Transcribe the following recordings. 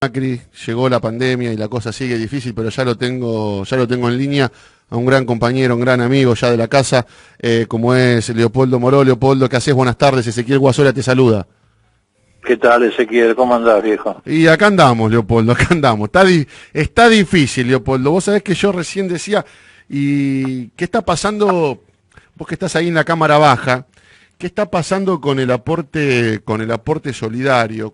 Macri, llegó la pandemia y la cosa sigue difícil, pero ya lo tengo en línea a un gran compañero, un gran amigo ya de la casa, como es Leopoldo Moró. Leopoldo, ¿qué haces? Buenas tardes, Ezequiel Guasola te saluda. ¿Qué tal, Ezequiel? ¿Cómo andás, viejo? Y acá andamos, Leopoldo, acá andamos. Está difícil, Leopoldo. Vos sabés que yo recién decía, ¿y qué está pasando? Vos que estás ahí en la cámara baja, ¿qué está pasando con el aporte solidario?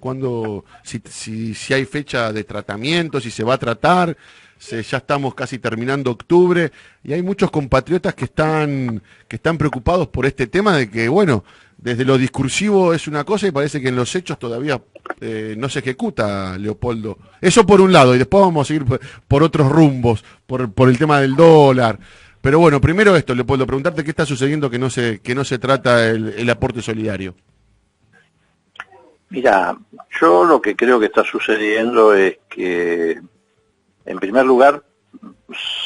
Si hay fecha de tratamiento, si se va a tratar, ya estamos casi terminando octubre, y hay muchos compatriotas que están preocupados por este tema de que, bueno, desde lo discursivo es una cosa y parece que en los hechos todavía no se ejecuta, Leopoldo. Eso por un lado, y después vamos a seguir por otros rumbos, por el tema del dólar. Pero bueno, primero esto, Leopoldo, preguntarte qué está sucediendo que no se trata el aporte solidario. Mira, yo lo que creo que está sucediendo es que, en primer lugar,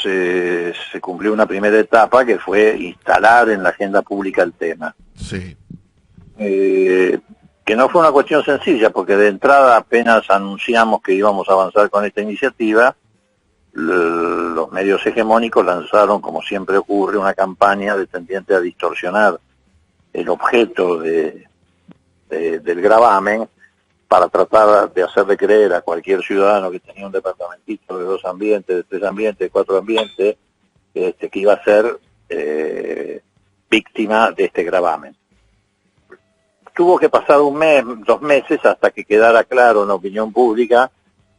se cumplió una primera etapa que fue instalar en la agenda pública el tema. Sí. Que no fue una cuestión sencilla, porque de entrada apenas anunciamos que íbamos a avanzar con esta iniciativa, los medios hegemónicos lanzaron, como siempre ocurre, una campaña tendiente a distorsionar el objeto del gravamen para tratar de hacerle creer a cualquier ciudadano que tenía un departamentito de 2 ambientes, de 3 ambientes, de 4 ambientes, que iba a ser víctima de este gravamen. Tuvo que pasar 1 mes, 2 meses hasta que quedara claro en la opinión pública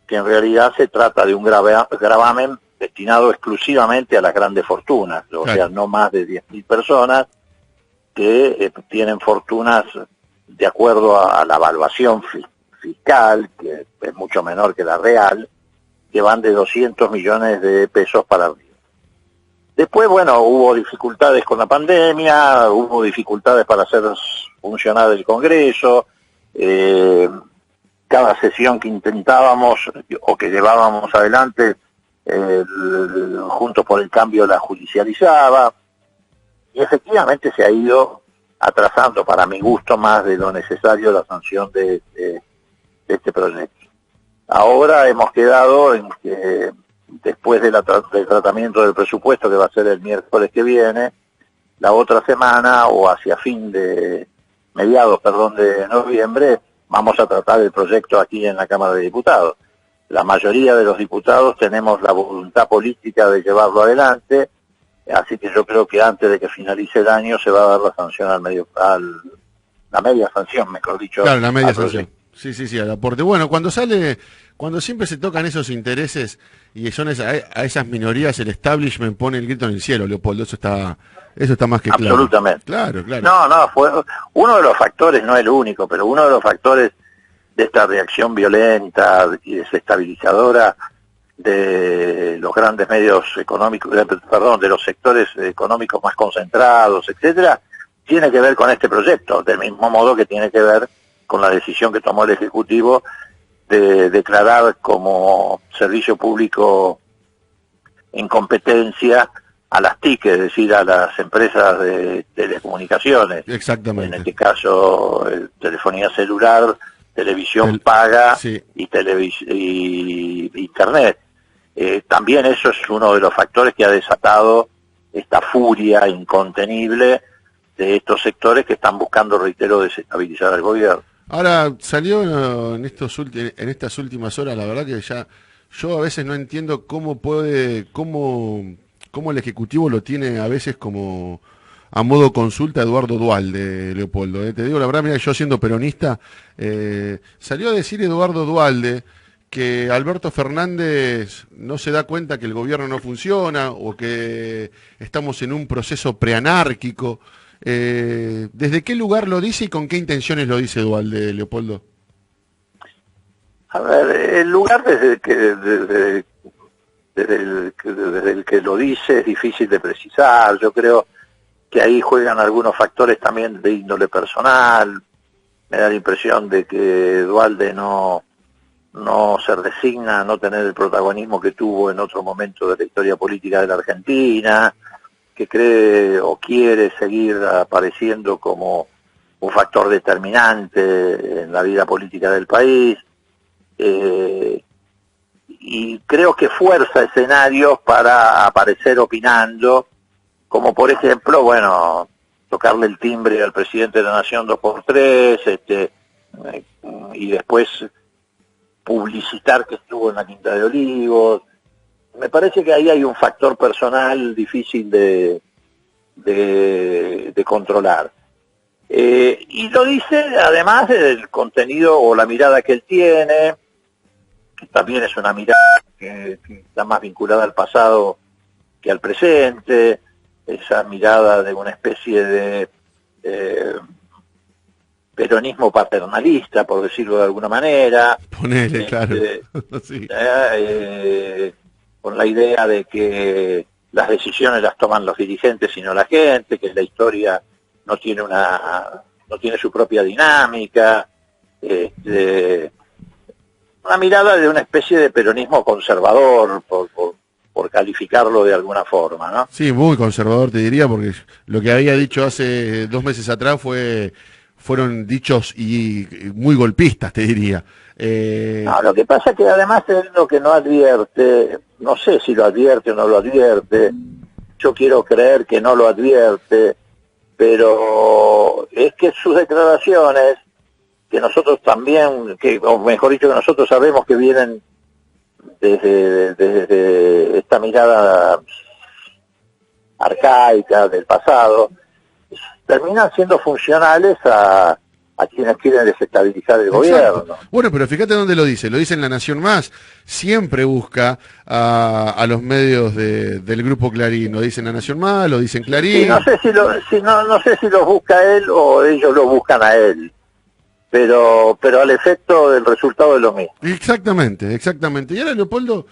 que en realidad se trata de un gravamen destinado exclusivamente a las grandes fortunas, o sea, no más de 10.000 personas que tienen fortunas de acuerdo a la evaluación fiscal, que es mucho menor que la real, que van de 200 millones de pesos para arriba. Después, bueno, hubo dificultades con la pandemia, hubo dificultades para hacer funcionar el Congreso, cada sesión que intentábamos o que llevábamos adelante, Juntos por el Cambio la judicializaba, y efectivamente se ha ido atrasando, para mi gusto, más de lo necesario la sanción de este proyecto. Ahora hemos quedado en que después del tratamiento del presupuesto, que va a ser el miércoles que viene, la otra semana o hacia mediados de noviembre, vamos a tratar el proyecto aquí en la Cámara de Diputados. La mayoría de los diputados tenemos la voluntad política de llevarlo adelante, así que yo creo que antes de que finalice el año se va a dar la sanción la media sanción, mejor dicho. Claro, la media sanción. Sí, al aporte. Bueno, cuando siempre se tocan esos intereses y son a esas minorías, el establishment pone el grito en el cielo, Leopoldo, eso está más que claro. Absolutamente. Claro. No, fue uno de los factores, no el único, pero uno de los factores de esta reacción violenta y desestabilizadora de los grandes medios económicos, de los sectores económicos más concentrados, etcétera, tiene que ver con este proyecto, del mismo modo que tiene que ver con la decisión que tomó el Ejecutivo de declarar como servicio público en competencia a las TIC, es decir, a las empresas de telecomunicaciones. Exactamente. En este caso, telefonía celular, televisión paga, sí, y Internet. También eso es uno de los factores que ha desatado esta furia incontenible de estos sectores que están buscando, reitero, desestabilizar al gobierno. Ahora, salió en estas últimas horas, la verdad que ya yo a veces no entiendo cómo el Ejecutivo lo tiene a veces como a modo consulta Eduardo Duhalde, Leopoldo. Te digo la verdad, mira, yo siendo peronista, salió a decir Eduardo Duhalde que Alberto Fernández no se da cuenta que el gobierno no funciona o que estamos en un proceso preanárquico. ¿Desde qué lugar lo dice y con qué intenciones lo dice Duhalde, Leopoldo? A ver, el lugar desde el que lo dice es difícil de precisar. Yo creo que ahí juegan algunos factores también de índole personal. Me da la impresión de que Duhalde no se resigna a no tener el protagonismo que tuvo en otro momento de la historia política de la Argentina, que cree o quiere seguir apareciendo como un factor determinante en la vida política del país. y creo que fuerza escenarios para aparecer opinando, como por ejemplo, bueno, tocarle el timbre al presidente de la Nación 2x3, y después publicitar que estuvo en la Quinta de Olivos. Me parece que ahí hay un factor personal difícil de controlar. Y lo dice además del contenido o la mirada que él tiene, que también es una mirada que está más vinculada al pasado que al presente, esa mirada de una especie de peronismo paternalista, por decirlo de alguna manera. Ponele, claro. Sí. Con la idea de que las decisiones las toman los dirigentes y no la gente, que la historia no tiene su propia dinámica, una mirada de una especie de peronismo conservador, por calificarlo de alguna forma, ¿no? Sí, muy conservador te diría, porque lo que había dicho hace 2 meses atrás fueron dichos y muy golpistas, te diría. No, lo que pasa es que además es lo que no advierte, no sé si lo advierte o no lo advierte, yo quiero creer que no lo advierte, pero es que sus declaraciones, que nosotros también, o mejor dicho, que nosotros sabemos que vienen desde esta mirada arcaica del pasado, terminan siendo funcionales a quienes quieren desestabilizar el gobierno. Bueno, pero fíjate dónde lo dice en La Nación Más, siempre busca a los medios del grupo Clarín, lo dice en La Nación Más, lo dice en Clarín. Sí, no sé si los busca él o ellos lo buscan a él, pero al efecto del resultado de lo mismo. Exactamente. Y ahora, Leopoldo,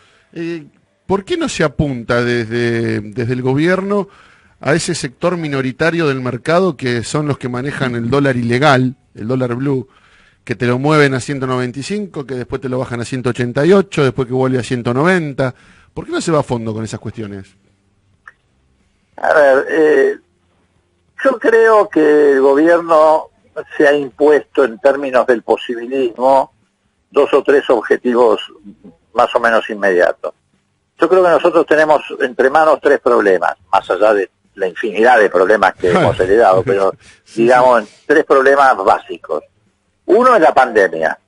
¿por qué no se apunta desde el gobierno a ese sector minoritario del mercado que son los que manejan el dólar ilegal, el dólar blue, que te lo mueven a 195, que después te lo bajan a 188, después que vuelve a 190? ¿Por qué no se va a fondo con esas cuestiones? A ver, yo creo que el gobierno se ha impuesto en términos del posibilismo 2 o 3 objetivos más o menos inmediatos. Yo creo que nosotros tenemos entre manos 3 problemas, más allá de la infinidad de problemas que hemos heredado, pero digamos 3 problemas básicos. Uno es la pandemia.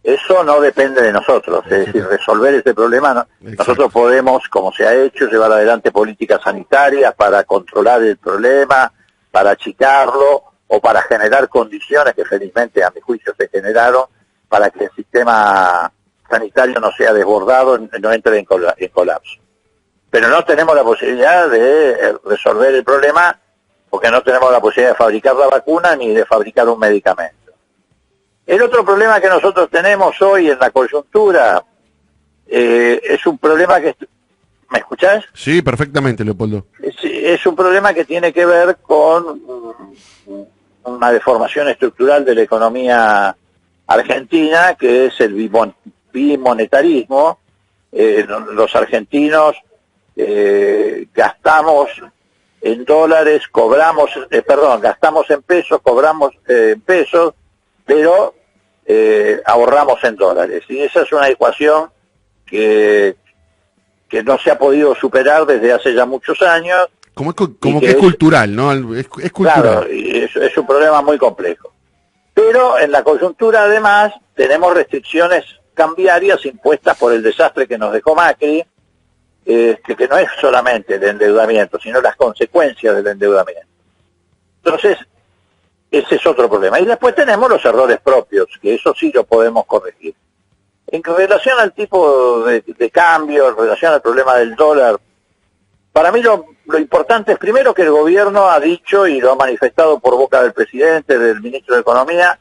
Eso no depende de nosotros, es decir, resolver ese problema. Nosotros podemos, como se ha hecho, llevar adelante políticas sanitarias para controlar el problema, para achicarlo o para generar condiciones que felizmente a mi juicio se generaron para que el sistema sanitario no sea desbordado, no entre en colapso. Pero no tenemos la posibilidad de resolver el problema porque no tenemos la posibilidad de fabricar la vacuna ni de fabricar un medicamento. El otro problema que nosotros tenemos hoy en la coyuntura es un problema que... ¿Me escuchás? Sí, perfectamente, Leopoldo. Es un problema que tiene que ver con una deformación estructural de la economía argentina, que es el bimonetarismo. Los argentinos gastamos en dólares, gastamos en pesos, cobramos en pesos, pero ahorramos en dólares. Y esa es una ecuación que no se ha podido superar desde hace ya muchos años. Como que es cultural, ¿no? Es cultural. Claro, y es un problema muy complejo. Pero en la coyuntura además tenemos restricciones cambiarias impuestas por el desastre que nos dejó Macri, que no es solamente el endeudamiento, sino las consecuencias del endeudamiento. Entonces, ese es otro problema. Y después tenemos los errores propios, que eso sí lo podemos corregir. En relación al tipo de cambio, en relación al problema del dólar, para mí lo importante es primero que el gobierno ha dicho, y lo ha manifestado por boca del presidente, del ministro de Economía,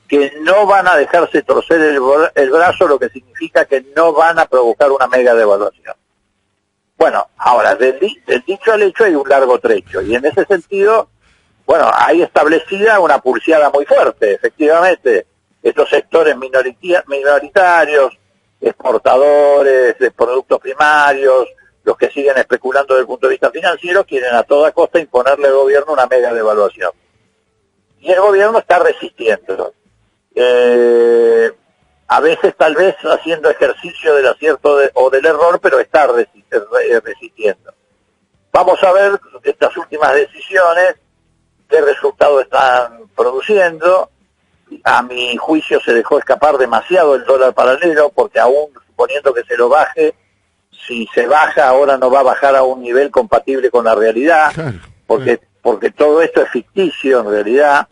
que no van a dejarse torcer el brazo, lo que significa que no van a provocar una mega devaluación. Bueno, ahora, del dicho al hecho hay un largo trecho, y en ese sentido, bueno, hay establecida una pulseada muy fuerte, efectivamente. Estos sectores minoritarios, exportadores de productos primarios, los que siguen especulando desde el punto de vista financiero, quieren a toda costa imponerle al gobierno una mega devaluación. Y el gobierno está resistiendo. a veces tal vez haciendo ejercicio del acierto o del error, pero está resistiendo. Vamos a ver estas últimas decisiones, qué resultado están produciendo. A mi juicio se dejó escapar demasiado el dólar paralelo, porque aún suponiendo que se lo baje, si se baja ahora no va a bajar a un nivel compatible con la realidad, Claro, porque todo esto es ficticio en realidad,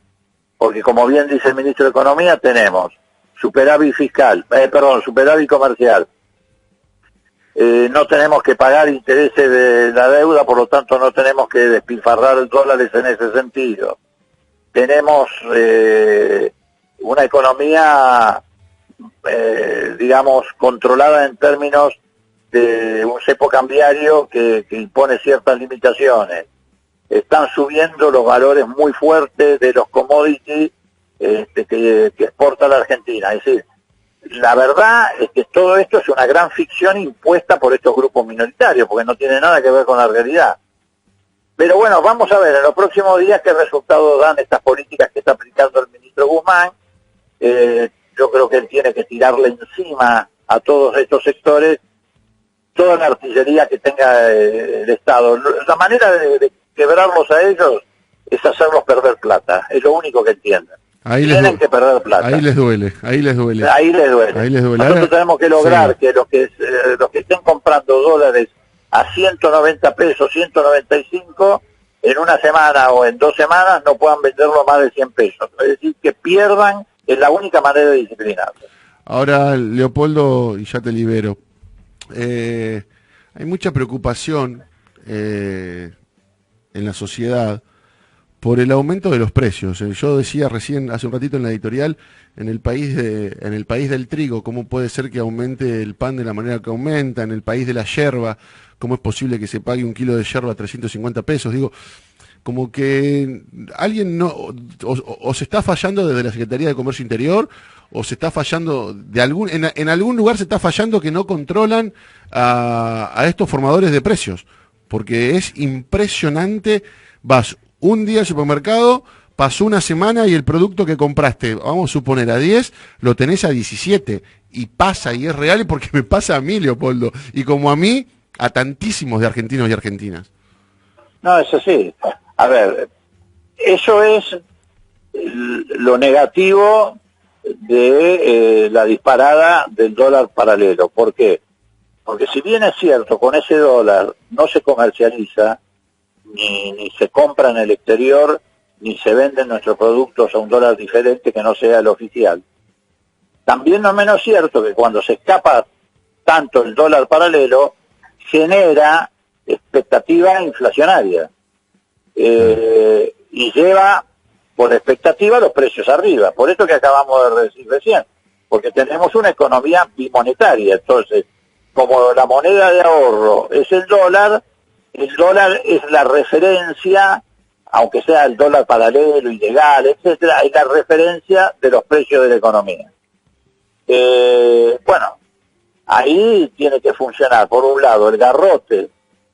porque como bien dice el ministro de Economía, tenemos superávit fiscal, superávit comercial, no tenemos que pagar intereses de la deuda, por lo tanto no tenemos que despilfarrar dólares en ese sentido. Tenemos una economía, digamos, controlada en términos de un cepo cambiario que impone ciertas limitaciones. Están subiendo los valores muy fuertes de los commodities que exporta la Argentina. Es decir, la verdad es que todo esto es una gran ficción impuesta por estos grupos minoritarios, porque no tiene nada que ver con la realidad. Pero bueno, vamos a ver en los próximos días qué resultados dan estas políticas que está aplicando el ministro Guzmán. Yo creo que él tiene que tirarle encima a todos estos sectores toda la artillería que tenga el Estado. La manera de quebrarlos a ellos es hacerlos perder plata, es lo único que entienden. Tienen que perder plata. Ahí les duele. Nosotros tenemos que lograr que los que estén comprando dólares a 190 pesos, 195, en una semana o en 2 semanas no puedan venderlo a más de 100 pesos. Es decir, que pierdan, es la única manera de disciplinarlos. Ahora, Leopoldo, y ya te libero, hay mucha preocupación en la sociedad por el aumento de los precios. Yo decía recién, hace un ratito en la editorial, en el país del trigo, ¿cómo puede ser que aumente el pan de la manera que aumenta? En el país de la yerba, ¿cómo es posible que se pague un kilo de yerba a 350 pesos? Digo, como que alguien o se está fallando desde la Secretaría de Comercio Interior, o se está fallando en algún lugar se está fallando que no controlan a estos formadores de precios, porque es impresionante. Vas un día al supermercado, pasó una semana y el producto que compraste, vamos a suponer a 10, lo tenés a 17, y pasa, y es real, porque me pasa a mí, Leopoldo, y como a mí, a tantísimos de argentinos y argentinas. No, eso sí. A ver, eso es lo negativo de la disparada del dólar paralelo. ¿Por qué? Porque si bien es cierto, con ese dólar no se comercializa, ni se compra en el exterior, ni se venden nuestros productos a un dólar diferente que no sea el oficial. También no es menos cierto que cuando se escapa tanto el dólar paralelo, genera expectativa inflacionaria. Y lleva por expectativa los precios arriba. Por esto que acabamos de decir recién, porque tenemos una economía bimonetaria. Entonces, como la moneda de ahorro es el dólar es la referencia, aunque sea el dólar paralelo, ilegal, etcétera, es la referencia de los precios de la economía. Bueno, ahí tiene que funcionar, por un lado, el garrote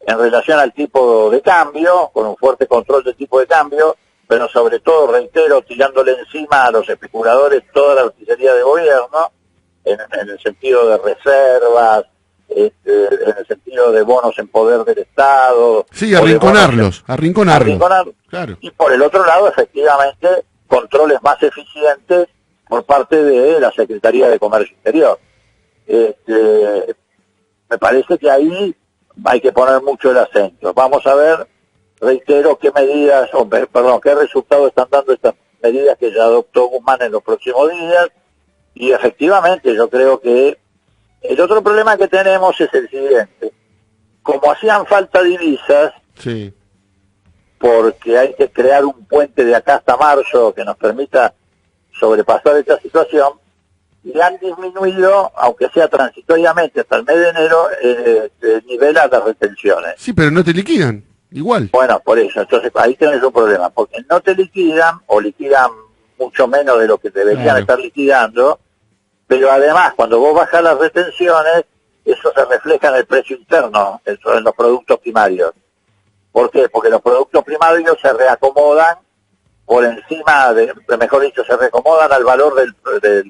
en relación al tipo de cambio, con un fuerte control del tipo de cambio, pero sobre todo, reitero, tirándole encima a los especuladores toda la artillería de gobierno, en el sentido de reservas, en el sentido de bonos en poder del Estado. Sí, arrinconarlos. Claro. Y por el otro lado, efectivamente, controles más eficientes por parte de la Secretaría de Comercio Interior. Me parece que ahí hay que poner mucho el acento. Vamos a ver, reitero, qué resultados están dando estas medidas que ya adoptó Guzmán en los próximos días. Y efectivamente, yo creo que el otro problema que tenemos es el siguiente. Como hacían falta divisas, sí, porque hay que crear un puente de acá hasta marzo que nos permita sobrepasar esta situación, y han disminuido, aunque sea transitoriamente hasta el mes de enero, el nivel a las retenciones. Sí, pero no te liquidan, igual. Bueno, por eso, entonces ahí tenés un problema, porque no te liquidan, o liquidan mucho menos de lo que deberían estar liquidando, pero además, cuando vos bajás las retenciones, eso se refleja en el precio interno, eso en los productos primarios. ¿Por qué? Porque los productos primarios se reacomodan por encima, mejor dicho, se reacomodan al valor del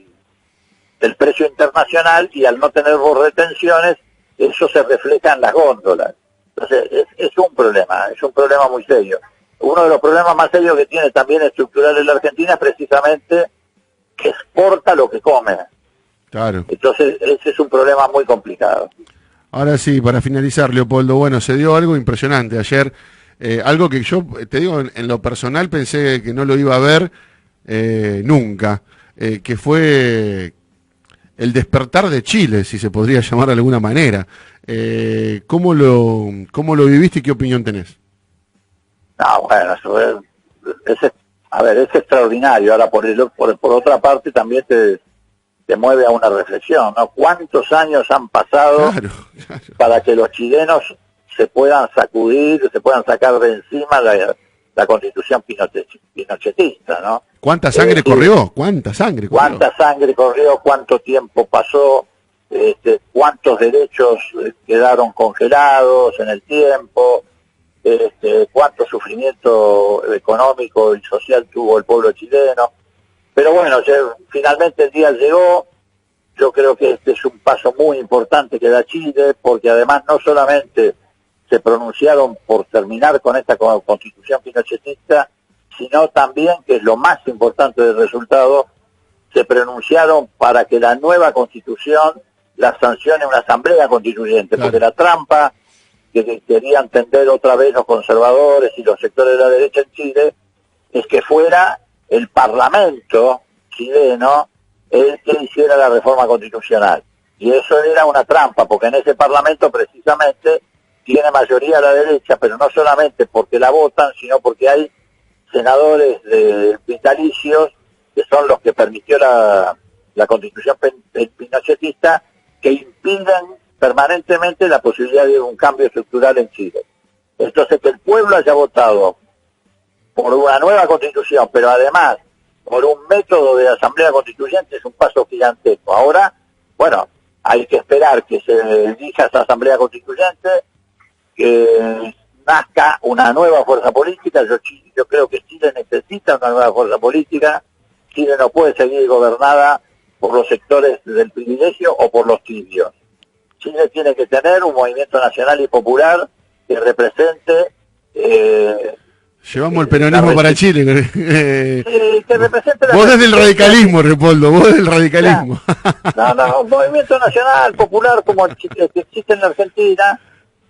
del precio internacional, y al no tener retenciones, eso se refleja en las góndolas. Entonces, es un problema muy serio. Uno de los problemas más serios que tiene también estructural en la Argentina es precisamente que exporta lo que come. Claro. Entonces, ese es un problema muy complicado. Ahora sí, para finalizar, Leopoldo, bueno, se dio algo impresionante ayer, algo que yo, te digo, en lo personal pensé que no lo iba a ver nunca, que fue el despertar de Chile, si se podría llamar de alguna manera. ¿Cómo lo viviste y qué opinión tenés? No, bueno, es extraordinario. Ahora, por otra parte, también te mueve a una reflexión, ¿no? ¿Cuántos años han pasado para que los chilenos se puedan sacudir, se puedan sacar de encima la constitución pinochetista, ¿no? ¿Cuánta sangre corrió? ¿Cuánta sangre corrió? ¿Cuánta sangre corrió? ¿Cuánto tiempo pasó? ¿Cuántos derechos quedaron congelados en el tiempo? ¿Cuánto sufrimiento económico y social tuvo el pueblo chileno? Pero bueno, finalmente el día llegó. Yo creo que este es un paso muy importante que da Chile, porque además no solamente se pronunciaron por terminar con esta constitución pinochetista, sino también, que es lo más importante del resultado, se pronunciaron para que la nueva constitución la sancione una asamblea constituyente, porque la trampa que querían tender otra vez los conservadores y los sectores de la derecha en Chile es que fuera el Parlamento chileno el que hiciera la reforma constitucional. Y eso era una trampa, porque en ese Parlamento precisamente tiene mayoría la derecha, pero no solamente porque la votan, sino porque hay senadores vitalicios, que son los que permitió la constitución pinochetista, que impiden permanentemente la posibilidad de un cambio estructural en Chile. Entonces, que el pueblo haya votado por una nueva constitución, pero además por un método de asamblea constituyente, es un paso gigantesco. Ahora, bueno, hay que esperar que se elija esa asamblea constituyente, que nazca una nueva fuerza política. Yo creo que Chile necesita una nueva fuerza política. Chile no puede seguir gobernada por los sectores del privilegio o por los tibios. Chile tiene que tener un movimiento nacional y popular que represente... Llevamos el peronismo para Chile. Que represente vos desde el radicalismo, Leopoldo, vos del radicalismo. No, un movimiento nacional, popular, como el que existe en la Argentina,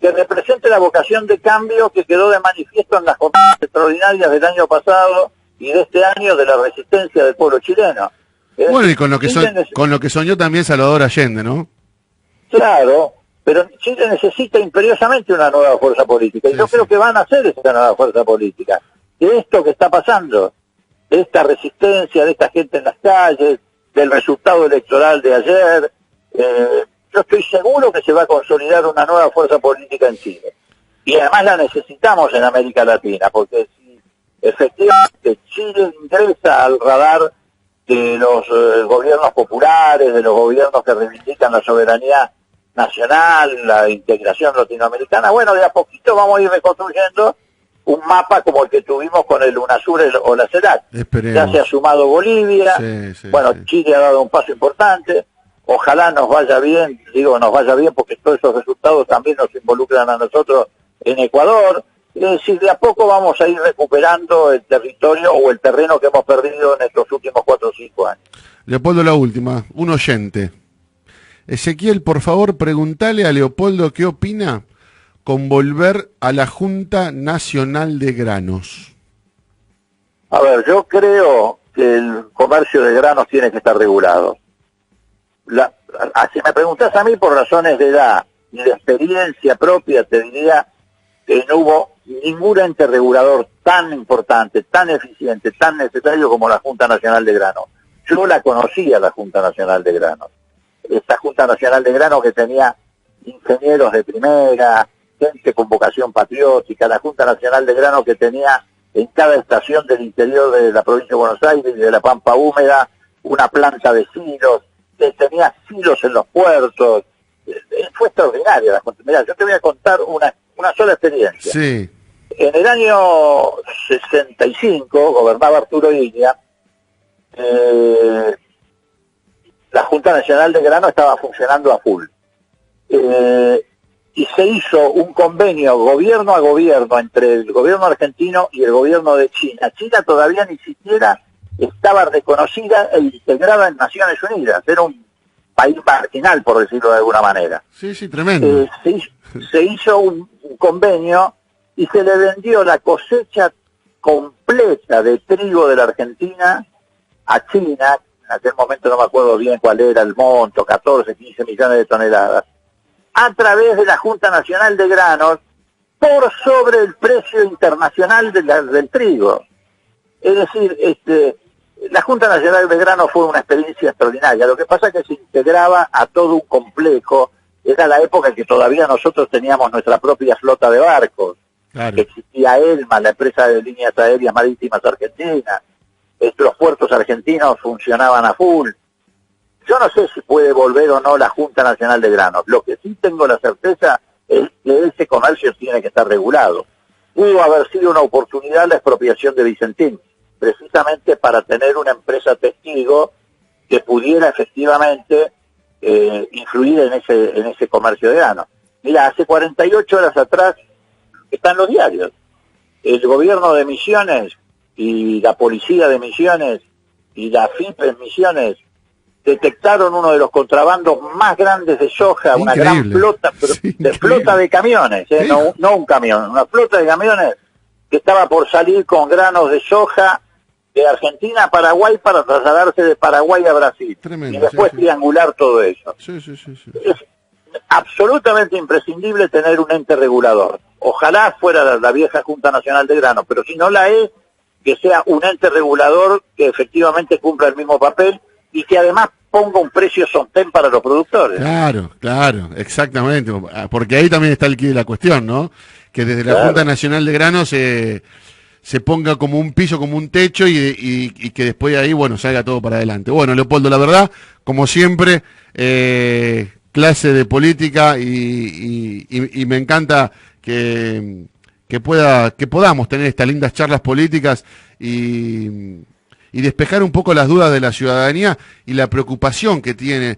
que represente la vocación de cambio que quedó de manifiesto en las jornadas extraordinarias del año pasado y de este año, de la resistencia del pueblo chileno. Bueno, y con lo que soñó también Salvador Allende, ¿no? Claro, pero Chile necesita imperiosamente una nueva fuerza política, y yo creo que van a hacer esta nueva fuerza política. De esto que está pasando, de esta resistencia, de esta gente en las calles, del resultado electoral de ayer, yo estoy seguro que se va a consolidar una nueva fuerza política en Chile. Y además la necesitamos en América Latina, porque si efectivamente Chile ingresa al radar de los gobiernos populares, de los gobiernos que reivindican la soberanía nacional, la integración latinoamericana, bueno, de a poquito vamos a ir reconstruyendo un mapa como el que tuvimos con el UNASUR o la CELAC. Ya se ha sumado Bolivia, Chile ha dado un paso importante, ojalá nos vaya bien, porque todos esos resultados también nos involucran a nosotros en Ecuador. Es decir, de a poco vamos a ir recuperando el territorio o el terreno que hemos perdido en estos últimos 4 o 5 años. Leopoldo, la última, un oyente. Ezequiel, por favor, preguntale a Leopoldo qué opina con volver a la Junta Nacional de Granos. A ver, yo creo que el comercio de granos tiene que estar regulado. Si me preguntás a mí por razones de edad y de experiencia propia, te diría que no hubo ningún ente regulador tan importante, tan eficiente, tan necesario como la Junta Nacional de Granos. Yo la conocía, la Junta Nacional de Granos. Esta Junta Nacional de Granos que tenía ingenieros de primera, gente con vocación patriótica, la Junta Nacional de Granos que tenía en cada estación del interior de la provincia de Buenos Aires y de la Pampa Húmeda una planta de silos, que tenía silos en los puertos. Fue extraordinaria la Junta. Mirá, yo te voy a contar una sola experiencia. Sí. En el año 65 gobernaba Arturo Illia. la Junta Nacional de Grano estaba funcionando a full. Y se hizo un convenio gobierno a gobierno entre el gobierno argentino y el gobierno de China. China todavía ni siquiera estaba reconocida e integrada en Naciones Unidas. Era un país marginal, por decirlo de alguna manera. Sí, sí, tremendo. Se hizo un convenio y se le vendió la cosecha completa de trigo de la Argentina a China. En aquel momento no me acuerdo bien cuál era el monto, 14, 15 millones de toneladas, a través de la Junta Nacional de Granos, por sobre el precio internacional del trigo. Es decir, la Junta Nacional de Granos fue una experiencia extraordinaria. Lo que pasa es que se integraba a todo un complejo. Era la época en que todavía nosotros teníamos nuestra propia flota de barcos. Claro. Que existía ELMA, la empresa de líneas aéreas marítimas argentinas. Los puertos argentinos funcionaban a full. Yo no sé si puede volver o no la Junta Nacional de Granos. Lo que sí tengo la certeza es que ese comercio tiene que estar regulado. Pudo haber sido una oportunidad la expropiación de Vicentín, precisamente para tener una empresa testigo que pudiera efectivamente influir en ese comercio de grano. Mira, hace 48 horas atrás están los diarios. El gobierno de Misiones y la policía de Misiones y la FIP en Misiones detectaron uno de los contrabandos más grandes de soja, una gran flota, flota de camiones, ¿Sí? no un camión, una flota de camiones que estaba por salir con granos de soja de Argentina a Paraguay para trasladarse de Paraguay a Brasil. Tremendo, y después triangular todo eso. Sí. Es absolutamente imprescindible tener un ente regulador. Ojalá fuera la vieja Junta Nacional de Grano, pero si no la es, que sea un ente regulador que efectivamente cumpla el mismo papel y que además ponga un precio sostén para los productores. Claro, exactamente, porque ahí también está el quid de la cuestión, ¿no? Que desde la Junta Nacional de Granos se ponga como un piso, como un techo y que después de ahí, bueno, salga todo para adelante. Bueno, Leopoldo, la verdad, como siempre, clase de política y me encanta que podamos tener estas lindas charlas políticas y despejar un poco las dudas de la ciudadanía y la preocupación que tiene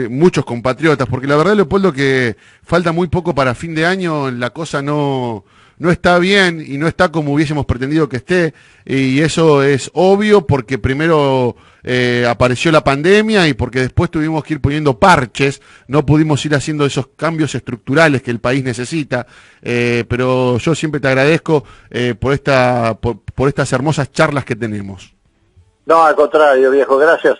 muchos compatriotas, porque la verdad, Leopoldo, que falta muy poco para fin de año, la cosa no está bien y no está como hubiésemos pretendido que esté, y eso es obvio porque primero apareció la pandemia y porque después tuvimos que ir poniendo parches, no pudimos ir haciendo esos cambios estructurales que el país necesita, pero yo siempre te agradezco por estas hermosas charlas que tenemos. No, al contrario, viejo, gracias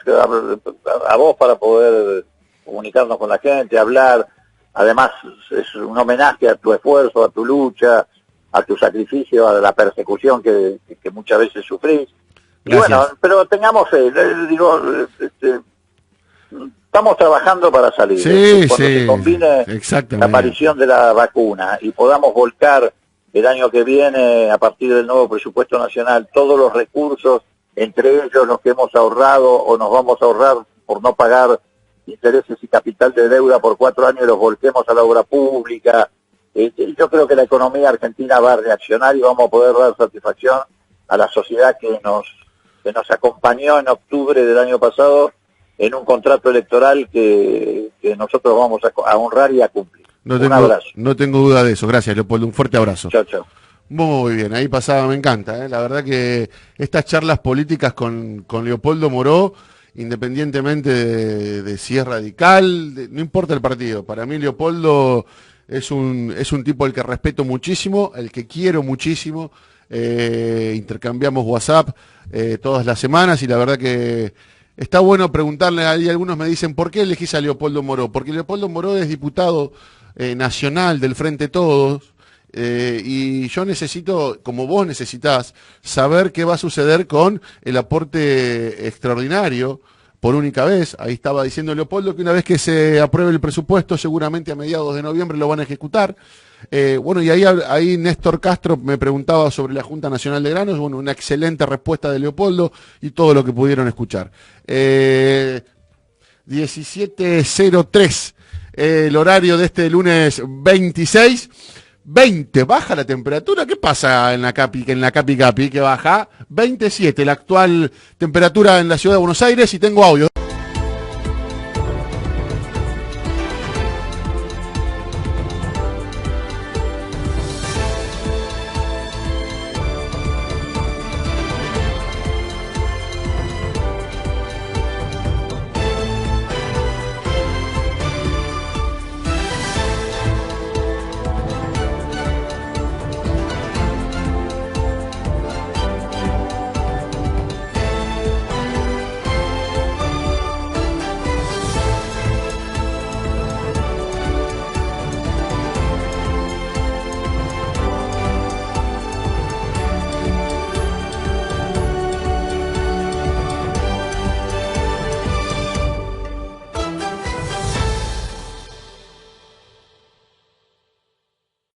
a vos para poder comunicarnos con la gente, hablar. Además, es un homenaje a tu esfuerzo, a tu lucha, a tu sacrificio, a la persecución que muchas veces sufrís. Y bueno, pero tengamos fe, estamos trabajando para salir. Cuando se combine la aparición de la vacuna y podamos volcar el año que viene, a partir del nuevo presupuesto nacional, todos los recursos, entre ellos los que hemos ahorrado o nos vamos a ahorrar por no pagar intereses y capital de deuda por 4 años, los volquemos a la obra pública. Yo creo que la economía argentina va a reaccionar y vamos a poder dar satisfacción a la sociedad que nos acompañó en octubre del año pasado en un contrato electoral que nosotros vamos a honrar y a cumplir. Un abrazo. No tengo duda de eso. Gracias, Leopoldo. Un fuerte abrazo. Chao. Muy bien, ahí pasaba, me encanta. La verdad que estas charlas políticas con Leopoldo Moró, independientemente de si es radical, no importa el partido. Para mí Leopoldo es un tipo al que respeto muchísimo, al que quiero muchísimo. Intercambiamos WhatsApp todas las semanas y la verdad que está bueno preguntarle. Ahí algunos me dicen, ¿por qué elegís a Leopoldo Moró? Porque Leopoldo Moró es diputado nacional del Frente Todos. Y yo necesito, como vos necesitás, saber qué va a suceder con el aporte extraordinario por única vez. Ahí estaba diciendo Leopoldo que una vez que se apruebe el presupuesto, seguramente a mediados de noviembre lo van a ejecutar. Bueno, y ahí Néstor Castro me preguntaba sobre la Junta Nacional de Granos. Bueno, una excelente respuesta de Leopoldo y todo lo que pudieron escuchar. 17:03, el horario de este lunes 26. 20, baja la temperatura. ¿Qué pasa en la Capi que baja? 27, la actual temperatura en la ciudad de Buenos Aires, y tengo audio.